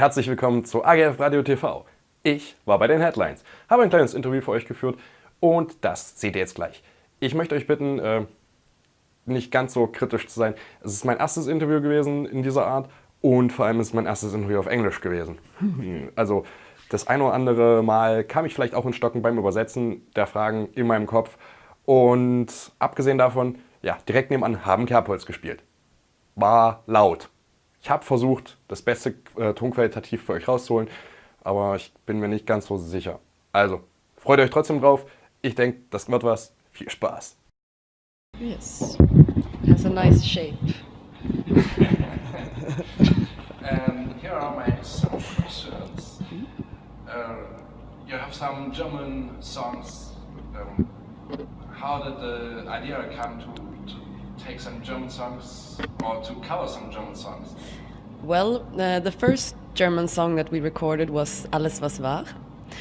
herzlich willkommen zu AGF-RadioTV. Ich war bei den Headlines, habe ein kleines Interview für euch geführt und das seht ihr jetzt gleich. Ich möchte euch bitten, nicht ganz so kritisch zu sein. Es ist mein erstes Interview gewesen in dieser Art und vor allem ist es mein erstes Interview auf Englisch gewesen. Also das ein oder andere Mal kam ich vielleicht auch in Stocken beim Übersetzen der Fragen in meinem Kopf und abgesehen davon, ja, direkt nebenan haben Kerbholz gespielt. War laut. Ich habe versucht, das Beste tonqualitativ für euch rauszuholen, aber ich bin mir nicht ganz so sicher. Also, freut euch trotzdem drauf. Ich denke, das wird was. Viel Spaß. Yes, has a nice shape. And here are my some questions. You have some German songs. How did the idea come to take some German songs or to cover some German songs? Well, the first German song that we recorded was Alles was war,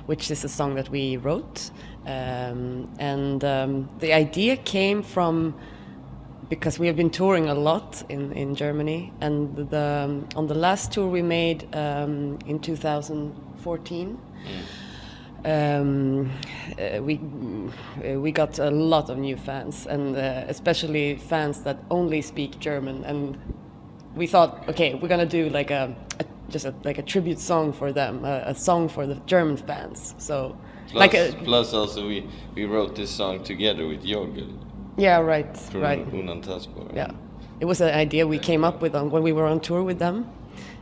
which is a song that we wrote. The idea came from because we have been touring a lot in Germany, and on the last tour we made in 2014, we got a lot of new fans, and especially fans that only speak German. And we thought, okay, we're gonna do like a tribute song for them, a song for the German fans. So. Plus also we wrote this song together with Jorgen. Yeah, right. Unantastbar. Yeah, it was an idea we came up with when we were on tour with them,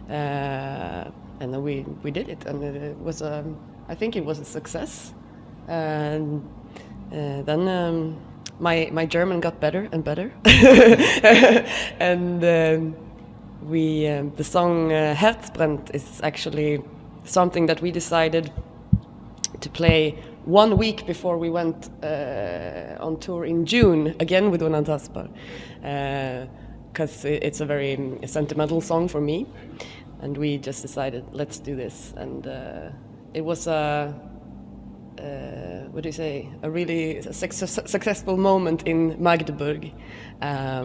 and then we did it, and it was I think it was a success. And then my German got better and better, and the song Herzbrennt is actually something that we decided to play 1 week before we went on tour in June, again with Unantastbar, because it's a very sentimental song for me, and we just decided, let's do this. And it was a really successful moment in Magdeburg, a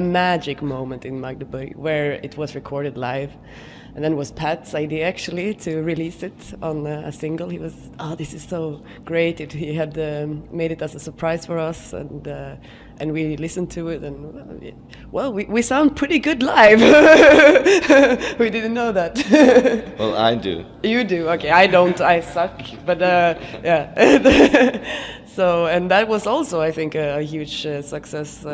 magic moment in Magdeburg, where it was recorded live. And then it was Pat's idea actually to release it on a single. He was, this is so great. He had made it as a surprise for us, and we listened to it, and well, we sound pretty good live. We didn't know that. Well, I do. You do, okay. I don't. I suck. But yeah. So, and that was also, I think, a huge success.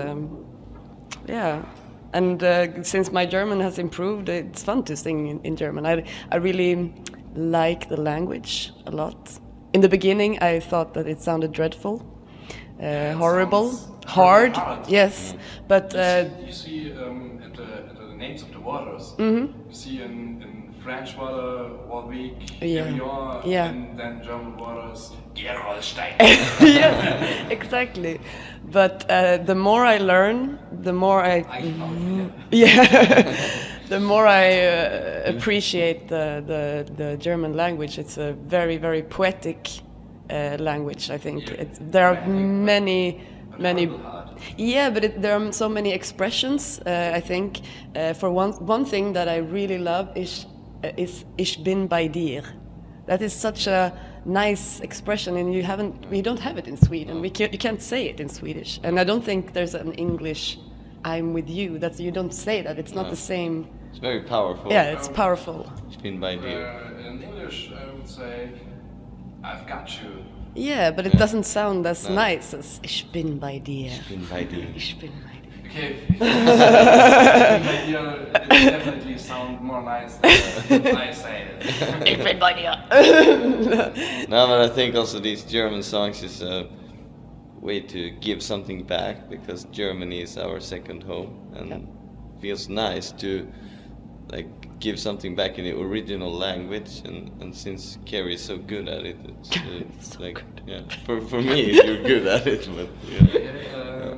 Yeah. And since my German has improved, it's fun to sing in German. I really like the language a lot. In the beginning, I thought that it sounded dreadful, horrible, hard. Yes, but you see at the names of the waters. You see in French water Warwick, yeah. and then German waters Gerolstein. Yes, exactly. But the more I learn, the more the more I appreciate the German language. It's a very, very poetic language, I think. There are many. Yeah, but there are so many expressions. I think for one thing that I really love is "Ich bin bei dir." That is such a nice expression, and we don't have it in Sweden. You can't say it in Swedish, and I don't think there's an English "I'm with you." You don't say that. It's not the same. It's very powerful. Yeah, it's powerful. Ich bin bei dir. In English, I would say, "I've got you." Yeah, but it doesn't sound as nice as "Ich bin bei dir." Ich bin bei dir. Ich bin bei dir. Okay, it definitely sound more nice than I say it. Ich bin bei dir. No, but I think also these German songs is a way to give something back, because Germany is our second home, and feels nice to like give something back in the original language, and since Kerry is so good at it, it's so like good. Yeah, for me you're good at it, but yeah.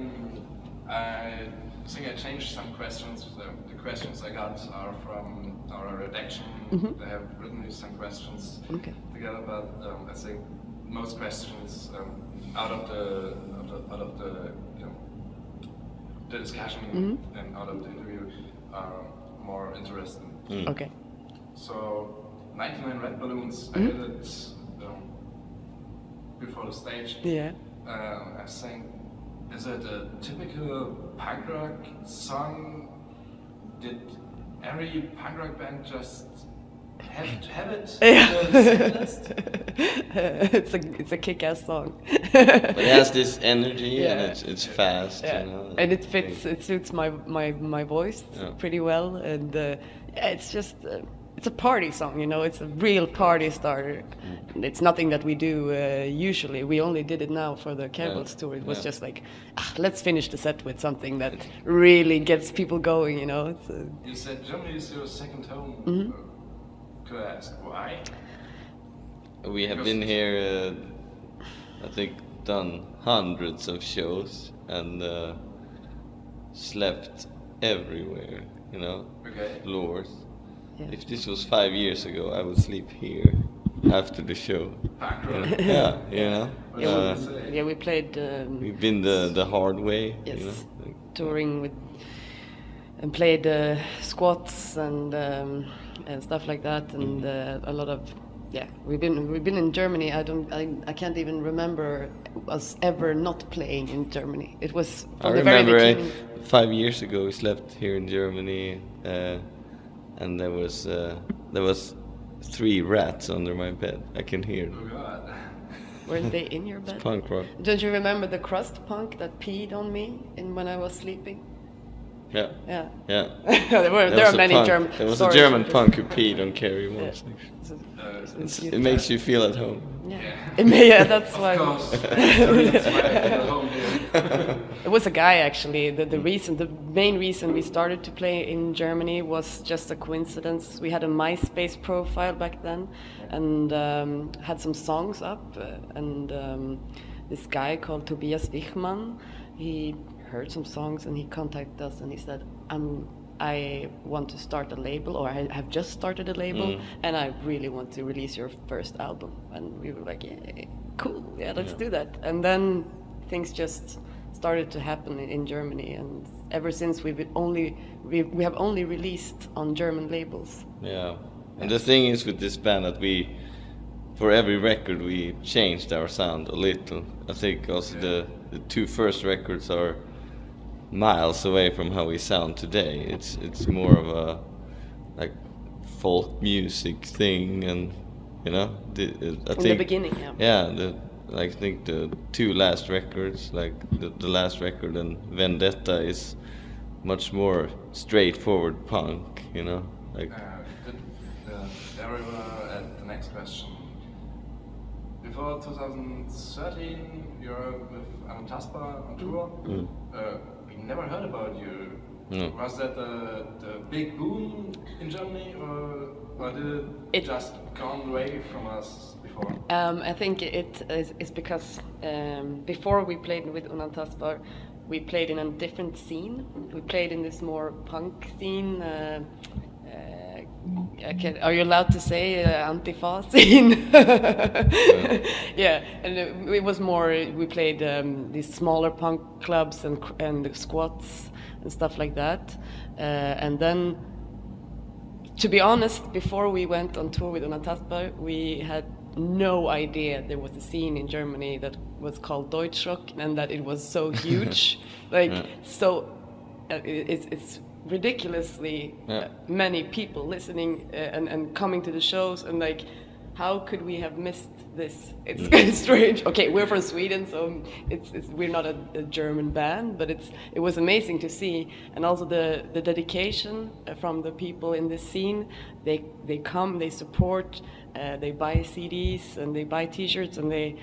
I think I changed some questions. The questions I got are from our redaction. They have written me some questions together, but I think most questions out of the discussion and out of the interview are more interesting. Okay. So 99 Red Balloons, I did it before the stage. Yeah. I sang, is it a typical punk rock song? Did every punk rock band just have to have it? It's a kick-ass song. But it has this energy and Yeah. it's fast, Yeah. you know. And it suits my voice pretty well, and it's just it's a party song, you know. It's a real party starter. It's nothing that we do usually. We only did it now for the Cannibals tour. It was just like, let's finish the set with something that really gets people going, you know. It's, You said Germany is your second home. Could I ask why? We have been here, I think, done hundreds of shows and slept everywhere, you know, Okay. floors. Yeah. If this was 5 years ago, I would sleep here after the show. Punk rock. Yeah, you know. yeah, we played. We've been the hard way, Yes, you know. Like, touring with and played squats and stuff like that, and a lot of we've been in Germany. I can't even remember us ever not playing in Germany. It was I from the very remember beginning. 5 years ago we slept here in Germany, and there was 3 rats under my bed. I can hear them. Oh God. Were they in your bed? Punk rock. Don't you remember the crust punk that peed on me when I was sleeping? Yeah. Yeah. Yeah. there are many German. There was stories a German of this. punk who peed on Carrie once. It makes you feel at home. Yeah, that's why. Of course. That's why I feel at home here. It was a guy actually. The main reason we started to play in Germany was just a coincidence. We had a MySpace profile back then, and had some songs up. And this guy called Tobias Wichmann, he heard some songs and he contacted us and he said, I want to start a label, or I have just started a label, and I really want to release your first album. And we were like, yeah, cool, yeah, let's do that. And then things just started to happen in Germany, and ever since we have only released on German labels. Yeah. And the thing is with this band that for every record we changed our sound a little. I think also the 2 first records are miles away from how we sound today. It's more of a like folk music thing, and you know, I think In the beginning, I think the 2 last records, like the last record and Vendetta, is much more straightforward punk, you know, like. There we were at the next question. Before 2013, you were with Antaspa on tour. We never heard about you. No. Was that the big boom in Germany, or did it just gone away from us before? I think it is because before we played with Unantasbar, we played in a different scene. We played in this more punk scene. Are you allowed to say Antifa scene? Yeah, and it was more. We played these smaller punk clubs and squats and stuff like that. And then, to be honest, before we went on tour with Unantasbar, we had no idea there was a scene in Germany that was called Deutschrock, and that it was so huge. It's ridiculously many people listening and coming to the shows, and like, how could we have missed this? It's kind of strange. Okay, we're from Sweden, so we're not a German band, but it was amazing to see, and also the dedication from the people in this scene. They come, they support, they buy CDs and they buy T-shirts, and they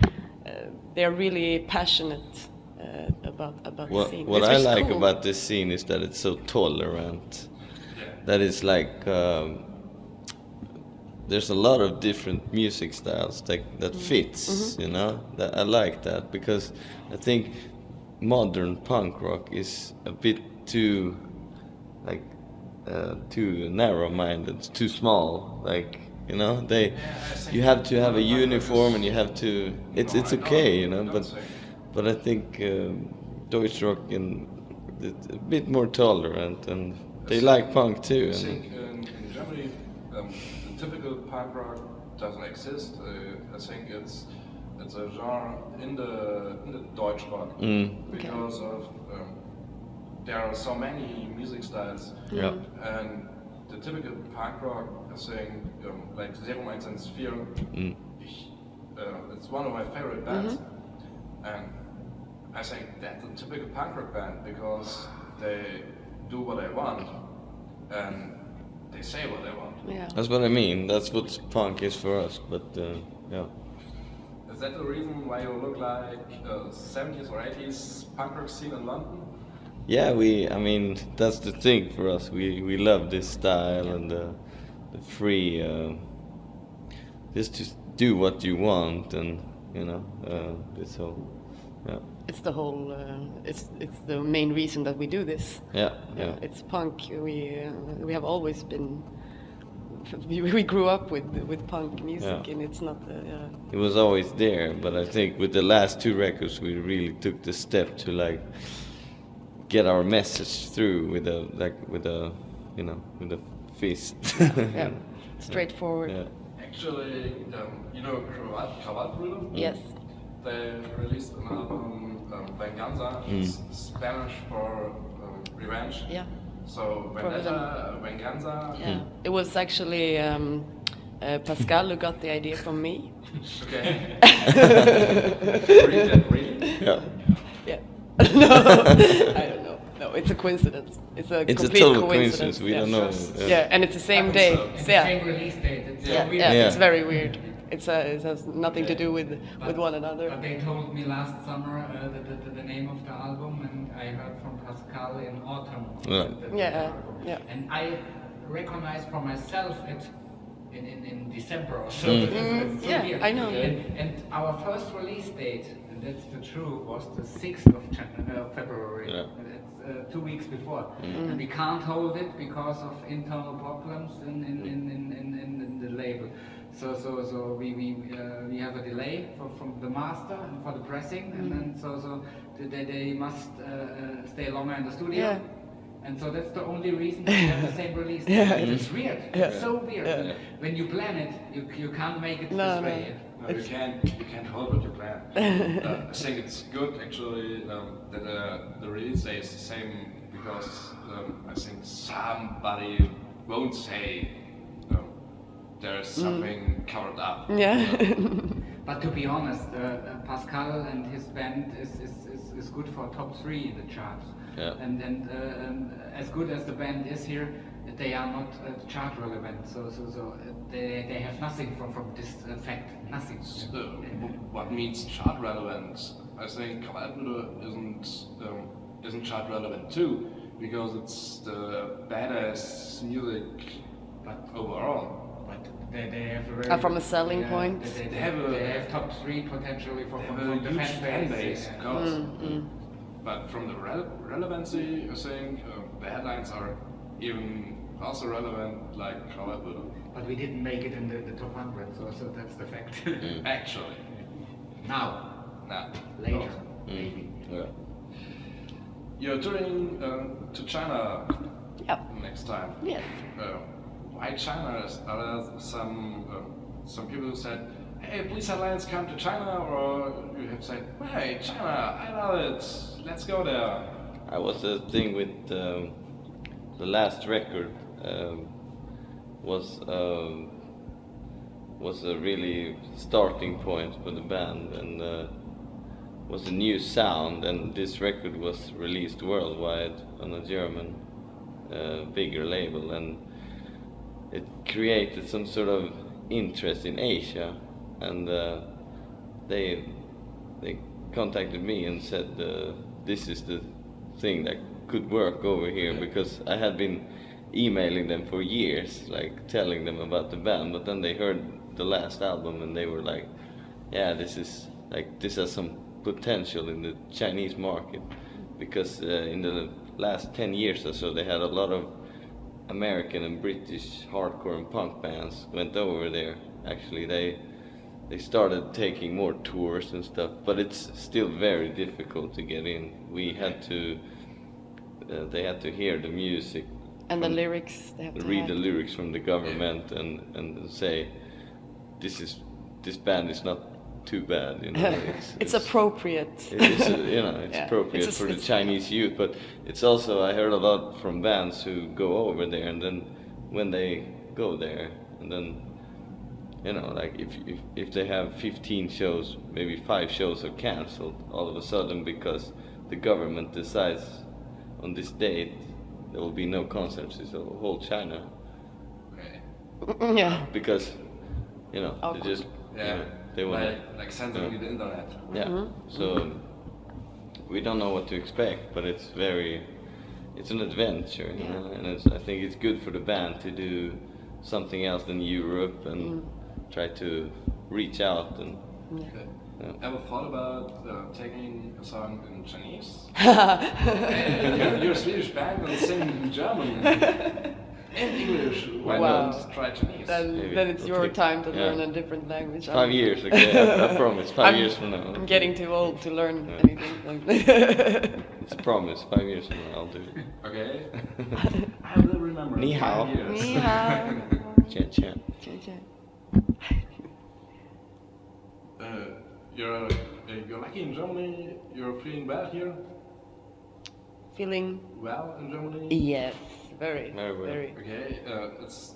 are really passionate about the scene. What It's I just like cool. about this scene is that it's so tolerant. That it's like there's a lot of different music styles that fits. You know, that I like that, because I think modern punk rock is a bit too too narrow-minded, too small. Like, you know, you have to have a uniform, and you have to. It's okay, you know, but I think Deutschrock it's a bit more tolerant, and they like punk too. I think in Germany, the typical punk rock doesn't exist. I think it's a genre in the Deutsch rock because of there are so many music styles, and the typical punk rock, I think, like 0114, it's one of my favorite bands, and I think that's a typical punk rock band because they do what they want and they say what they want. Yeah. That's what I mean. That's what punk is for us. But yeah. Is that the reason why you look like 70s or 80s punk rock scene in London? Yeah, I mean, that's the thing for us. We love this style and the free, just to do what you want, and you know, this whole, yeah. It's the whole. It's the main reason that we do this. Yeah. It's punk. We have always been. We grew up with punk music, and it's not. It was always there, but I think with the last 2 records, we really took the step to like get our message through with a fist. Yeah. Straightforward. Yeah. Actually, you know Krawattbrüder? Yes. They released an album, Venganza, it's Spanish for revenge. Yeah. So Vendetta, Venganza. Yeah. It was actually Pascal who got the idea from me. Okay. Really? Yeah. Yeah. No, I don't know. No, it's a coincidence. It's a complete total coincidence. We don't know. Yeah, and it's the same day. So. Yeah. Same release date. It's so Yeah, weird. yeah, it's very weird. It has nothing to do with one another. But they told me last summer the name of the album, and I heard from Pascal in autumn. Yeah. Yeah. And I recognized for myself it in December or so. It's so yeah, weird. I know. And our first release date, and that's the truth, was the 6th of February. Yeah. It's 2 weeks before, and we can't hold it because of internal problems in the label. So we have a delay from the master and for the pressing, and then so they must stay longer in the studio. Yeah. And so that's the only reason we have the same release. Yeah. It's weird. Yeah. It's so weird. Yeah. When you plan it, you can't make it No, this no. way. No, you can't hold what you plan. I think it's good actually that the release day is the same because I think somebody won't say there's something covered up. Yeah. But to be honest, Pascal and his band is good for top 3 in the charts. Yeah. And as good as the band is here, they are not chart relevant. So they have nothing from this fact. Nothing. What means chart relevant? I think Krawattbrüder isn't chart relevant too, because it's the badass music, but overall. But they have a very From a selling point. They have top 3 potentially from the huge fan fan base. base, of course. But from the relevancy, I think the headlines are even also relevant, like Krawattbrüder. But we didn't make it in the top 100, so that's the fact. Actually, Now, later, maybe. Yeah. you're touring to China Yep. next time. Yes. Why China? Are there some people who said, "Hey, please, Alliance, come to China," or you have said, "Hey, China, I love it. Let's go there." I was the thing with the last record was a really starting point for the band, and was a new sound, and this record was released worldwide on a German bigger label, and it created some sort of interest in Asia, and they contacted me and said this is the thing that could work over here, because I had been emailing them for years, like telling them about the band, but then they heard the last album and they were like, yeah, this has some potential in the Chinese market, because in the last 10 years or so they had a lot of American and British hardcore and punk bands went over there. Actually, they started taking more tours and stuff, but it's still very difficult to get in. We had to they had to hear the music And the lyrics, they have to read the lyrics from the government and say this band is not too bad, you know. It's appropriate. It's it's appropriate for the Chinese youth, but it's also, I heard a lot from bands who go over there, and then when they go there, and then like if they have 15 shows, maybe 5 shows are cancelled all of a sudden because the government decides on this date there will be no concerts in the whole China. Okay. Yeah. Because they just they want like censoring the internet. Yeah. So we don't know what to expect, but it's an adventure, you know, and I think it's good for the band to do something else than Europe and try to reach out and. Okay. Ever thought about taking a song in Chinese? You're a Swedish band and sing in German. In English, why not try Chinese? Then it's your time to learn a different language. 5 years, okay, I promise. 5 years from now. I'm getting too old to learn anything. It's a promise. 5 years from now, I'll do it. Okay. I will remember. Ni hao. 5 years. Ni hao. Chat, chat. You're lucky in Germany. You're feeling well here. Feeling well in Germany. Yes, very, Very well. very. Okay, it's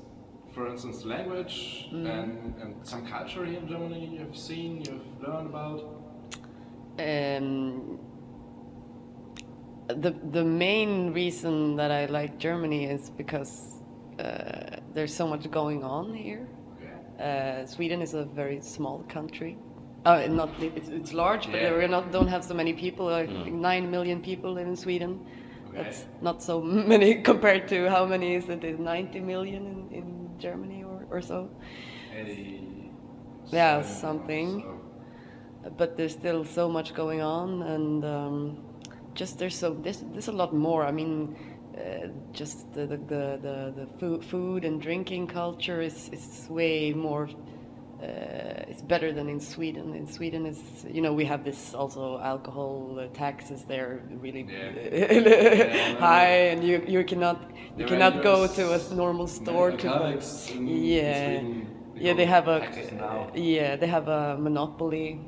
for instance language and some culture here in Germany you've seen, you've learned about. The main reason that I like Germany is because there's so much going on here. Okay. Sweden is a very small country. It's large, but we don't have so many people. I think 9 million people live in Sweden. Okay. That's not so many compared to how many is it? 90 million in Germany or so. Yeah, something. So. But there's still so much going on, and just there's a lot more. I mean, just the food and drinking culture is way more. It's better than in Sweden. In Sweden, we have this also alcohol taxes there really high, and you cannot go to a normal store to. They have a monopoly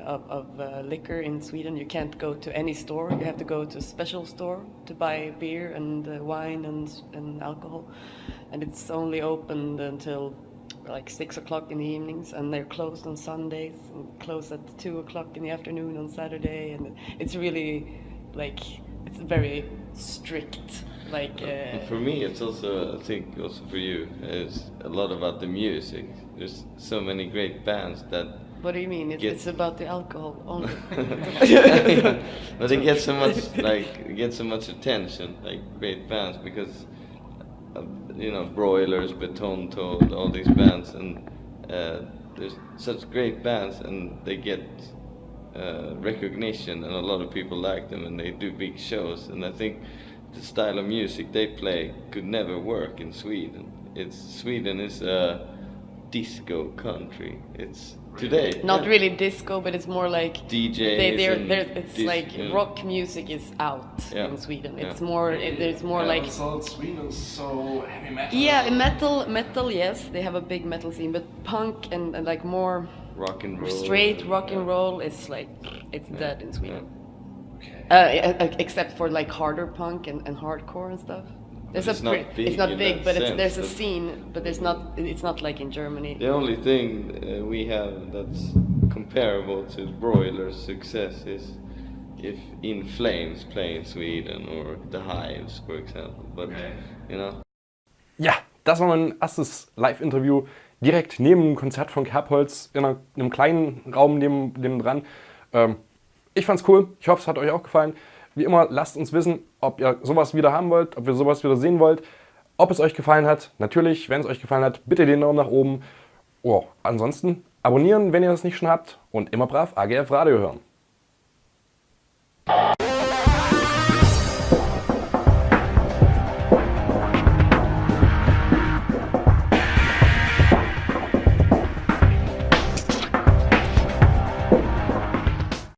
of liquor in Sweden. You can't go to any store. You have to go to a special store to buy beer and wine and alcohol, and it's only opened until like 6 o'clock in the evenings, and they're closed on Sundays and closed at 2 o'clock in the afternoon on Saturday, and it's really it's very strict. For me, it's also, I think also for you, it's a lot about the music. There's so many great bands that. What do you mean? It's about the alcohol only. But they get so much attention, like great bands, because. Broilers, Beton Toad, all these bands, and there's such great bands, and they get recognition, and a lot of people like them, and they do big shows. And I think the style of music they play could never work in Sweden. Sweden is a disco country. It's today. Not really disco, but it's more like DJs. Rock music is out in Sweden. It's more. There's more like. So Sweden is so heavy metal. Yeah, metal. Yes, they have a big metal scene, but punk and like more. Rock and roll. Straight rock and roll is it's dead in Sweden. Okay. Except for like harder punk and hardcore and stuff. It's not big, but there's a scene, but it's not like in Germany. The only thing we have that's comparable to Broiler's success is if In Flames play in Sweden or The Hives, for example. But Ja, das war mein erstes Live-Interview direkt neben dem Konzert von Kerbholz in einem kleinen Raum neben dran. Ich fand's cool. Ich hoffe, es hat euch auch gefallen. Wie immer, lasst uns wissen, ob ihr sowas wieder haben wollt, ob ihr sowas wieder sehen wollt, ob es euch gefallen hat. Natürlich, wenn es euch gefallen hat, bitte den Daumen nach oben. Ansonsten abonnieren, wenn ihr das nicht schon habt, und immer brav AGF Radio hören.